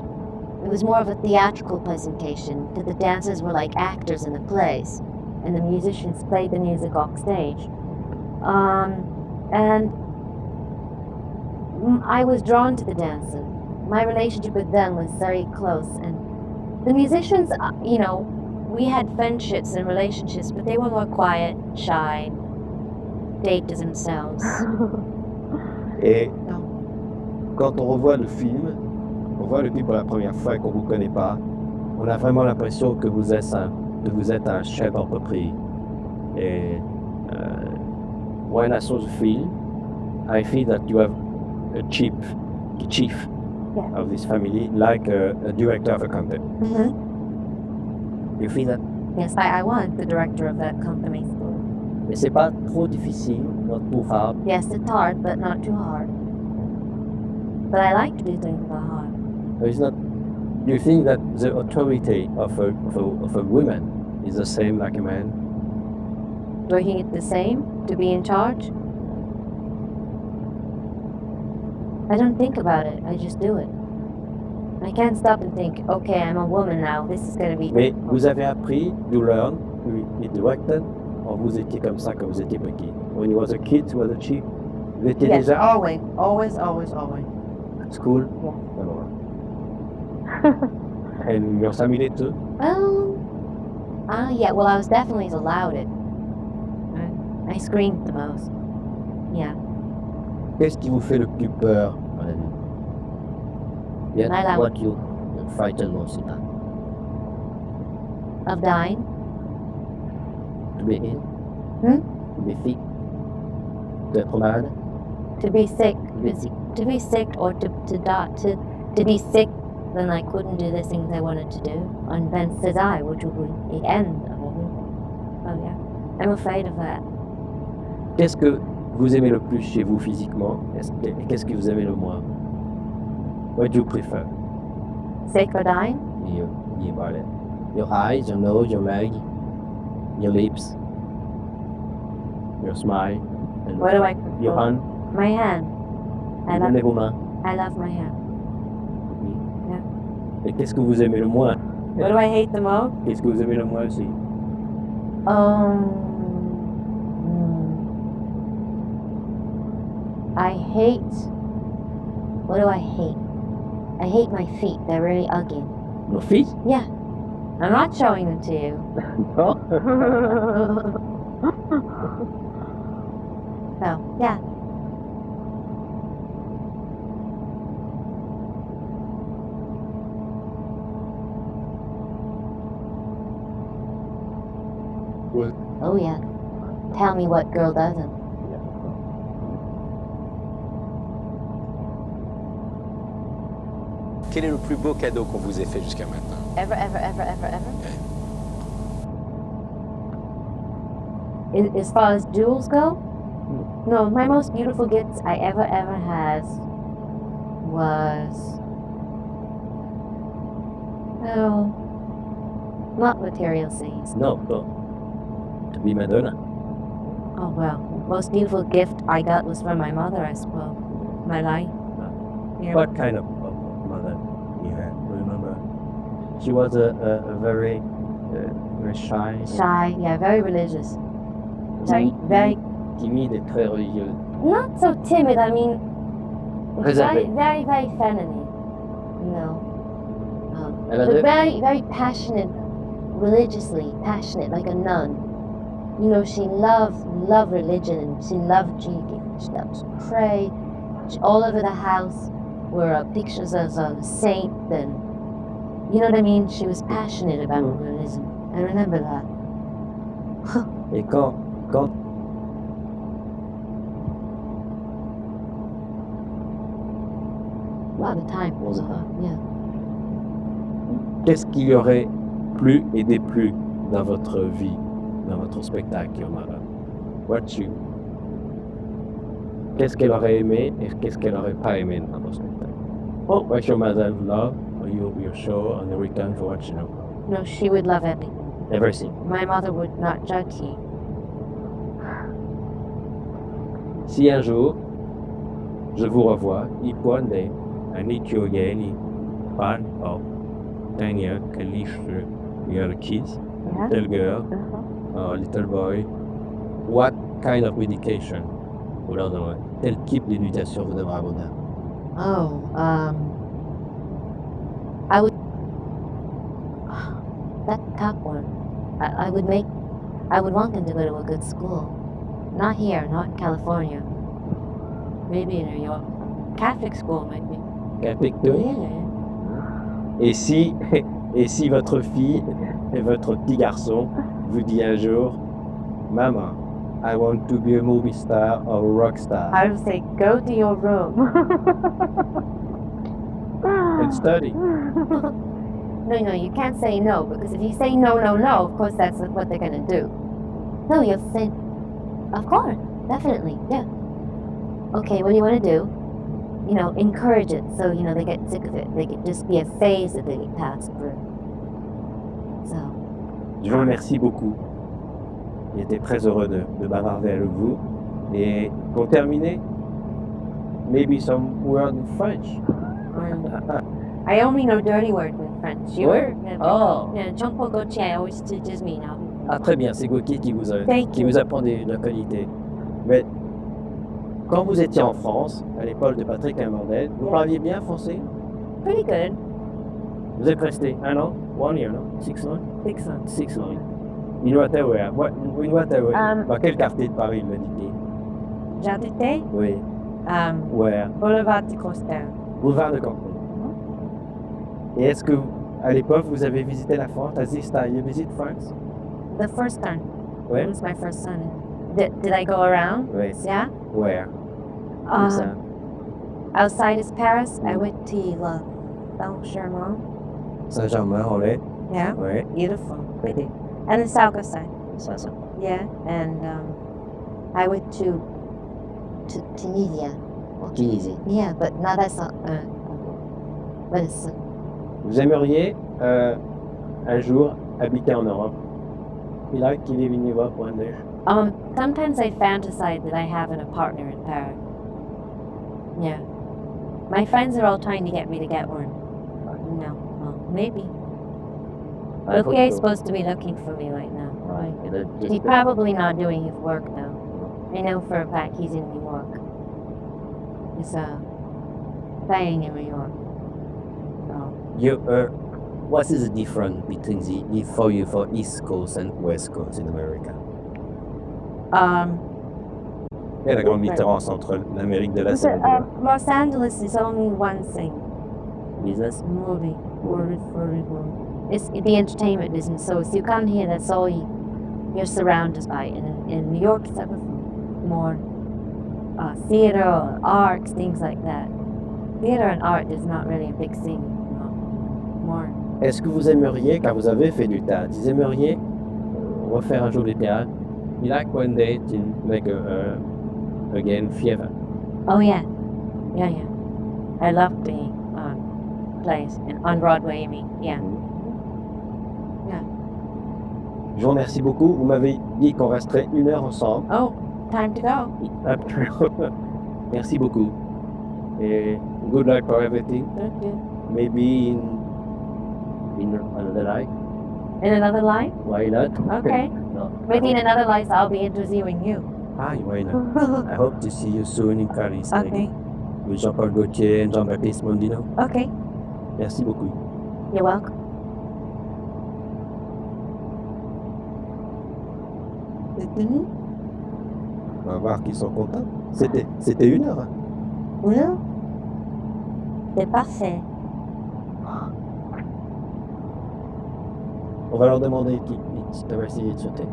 It was more of a theatrical presentation, that the dancers were like actors in the plays, and the musicians played the music off stage. And I was drawn to the dancers. My relationship with them was very close, and the musicians, you know, we had friendships and relationships, but they were more quiet, shy, stayed to themselves. Et quand on revoit le film, on voit le film pour la première fois et qu'on ne vous connaît pas, on a vraiment l'impression que vous êtes un chef d'entreprise. Et when I saw the film, I feel that you have a chief Yeah. of this family, like a director of a company. Mm-hmm. You feel that? Yes, I was the director of that company. Mais c'est pas trop difficile, not too hard. Yes, it's hard, but not too hard. But I like to do things that are hard. It's not. Do you think that the authority of a woman is the same like a man? Do I think it's the same to be in charge? I don't think about it. I just do it. I can't stop and think, okay, I'm a woman now. This is going to be... Mais vous avez appris, you learn, to be directed, ou vous étiez comme ça quand vous étiez petit? When you was a kid, you was a chief? Vous étiez Yes, déjà always. school? Yeah. Alors. And your family too? Yeah, well, I was definitely allowed it. I screamed the most. Yeah. Qu'est-ce qui vous fait le plus peur dans la vie? Yeah, What you frightened most about? Of dying? To be ill? Hmm? To be sick? D'être malade? To be sick. To be sick or to die. To be sick, then I couldn't do the things I wanted to do. And then to die, which would be the end of it. Oh yeah. I'm afraid of that. Qu'est-ce que vous aimez le plus chez vous physiquement? Et qu'est-ce que vous aimez le moins? What do you prefer? Sick or dying? Your eyes, your nose, your leg, your lips, your smile, and What do I your prefer? hand. My hand. I Vous aimez vos mains. love my hand. Et qu'est-ce que vous aimez le moins? What do I hate the most? Qu'est-ce que vous aimez le moins aussi? I hate. What do I hate? I hate my feet. They're really ugly. Your feet? Yeah. I'm not showing them to you. Non. So, yeah. What? Oh, yeah. Tell me what girl doesn't. Quel est le plus beau cadeau qu'on vous ait fait jusqu'à maintenant? Ever. As far as jewels go, no, my most beautiful gifts I ever had was, not material things. No. To be Madonna. Oh, well, most beautiful gift I got was from my mother, I suppose. My life. Yeah. What kind of mother you had? Remember? She was a very shy. Shy, yeah, very religious. Very Timide et très religieuse. not so timid. I mean, Reservée. very feminine. You know, Elle but avait- very passionate, religiously passionate, like a nun. You know, she loved religion, and she loved Jesus. She loved to pray. All over the house were pictures of a saint, and you know what I mean. She was passionate about religion. I remember that. Et quand A lot of time was yeah. qu'est-ce qui lui aurait plu et déplu dans votre vie, dans votre spectacle, Qiomara? Qu'est-ce qu'elle aurait aimé et qu'est-ce qu'elle aurait pas aimé dans votre spectacle? Oh, what your mother love your show on the weekend for what you know? No, she would love everything. Everything. My mother would not judge me. Si un jour je vous revois, 𝘰𝘭𝘭𝘵 𝘰𝘭𝘭𝘵 𝘰𝘭𝘭𝘵 Yeah. little girl or little boy, what kind of education vous leur donnerez? Quel type d'éducation vous donnerez à vos dames? Oh, I would. That's a tough one. I would want them to go to a good school. Not here, not in California. Maybe in New York. Catholic school, maybe. Catholic too? Yeah. Et si votre fille et votre petit garçon vous dit un jour, Maman, I want to be a movie star or a rock star I would say, go to your room. and study. No, you can't say no, because if you say no, of course that's what they're gonna do. No, you'll say, Of course, definitely, yeah. Okay, what do you want to do? You know, encourage it so, you know, they get sick of it. They could just be a phase that they get pass through. So. Je vous remercie beaucoup. J'étais très heureux de bavarder avec vous. Et pour terminer, maybe some word in French. I only know dirty words in French. You Ouais? Oh. 𝘱𝘳𝘰𝘮𝘵 always teaches me now. Ah, très bien, c'est Gauthier qui vous Thank you. apprend de la qualité. Mais quand vous étiez en France, à l'école de Patrick Lamandel, vous parliez bien français? Pretty good. Vous êtes resté 1 an? 1 year, non? 6 months? 6 months. 6 months. In what area? In what area? Dans quel quartier de Paris, me dit-il? J'habitais Oui. Where? Boulevard du Coster. Boulevard de Canton. Et est-ce que, à l'époque, vous avez visité la France? At this time, you visit France? The first time. Ouais. It was my first son. Did I go around? Oui. Yeah. Where? Où ça? Outside is Paris. I went to Saint-Germain. Saint-Germain-en-Laye? Yeah. Oui. Beautiful. Pretty. And the South side. Yeah. And I went to Tunisia. Tunisie. Yeah, but now that's not, but it's, Vous aimeriez un jour habiter en Europe? You like to live in Europe one day? sometimes I fantasize that I have a partner in Paris. Yeah. My friends are all trying to get me to get one. No. Well, maybe. Olivier is supposed to be looking for me right now. He's probably not doing his work now. I know for a fact he's in New York. He's playing in New York. So. What is the difference between for you for East Coast and West Coast in America? Quelle est la grande différence entre l'Amérique de l'Est et l'Amérique de l'Ouest? Los Angeles is only one thing. Business? Movie. It's the entertainment business. So if you come here, that's all you're surrounded by. In New York, it's more theater or arts, things like that. Theater and art is not really a big thing. More. Est-ce que vous aimeriez, car vous avez fait du théâtre, vous aimeriez refaire un jour du théâtre? You like one day to make again theater? Oh yeah. I love being plays on Broadway. I mean, yeah. Je vous remercie beaucoup. Vous m'avez dit qu'on resterait 1 heure ensemble. Oh, time to go. Merci beaucoup. Et good luck for everything. Maybe in another life. In another life? Why not? Okay. No. Maybe in another life I'll be interviewing you. Why not? I hope to see you soon in Paris. Okay. With Jean-Paul Gaultier and Jean-Baptiste Mondino. Okay. Merci beaucoup. You're welcome. On va voir qu'ils sont contents. C'était 1 heure. Oui. C'est parfait. On va leur demander qui devrait essayer de sauter.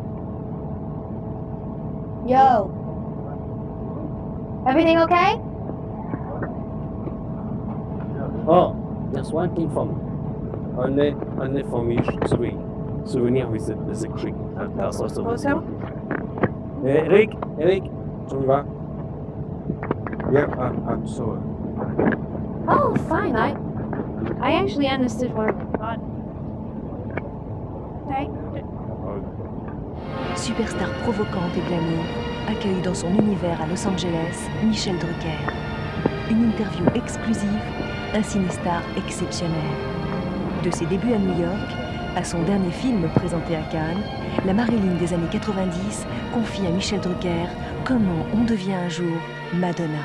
Yo. Everything okay? Oh, there's one thing for me. Only for me, souvenir with the creek. That's also Also? Eric, tu me vas? Yeah, I'm sorry. Oh, fine. I actually understood what God. Okay. Superstar provocante et glamour, accueille dans son univers à Los Angeles Michel Drucker. Une interview exclusive, un ciné-star exceptionnel. De ses débuts à New York, à son dernier film présenté à Cannes, la Marilyn des années 90 confie à Michel Drucker comment on devient un jour Madonna.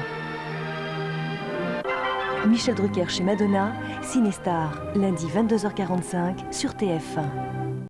Michel Drucker chez Madonna, ciné-star, lundi 22h45 sur TF1.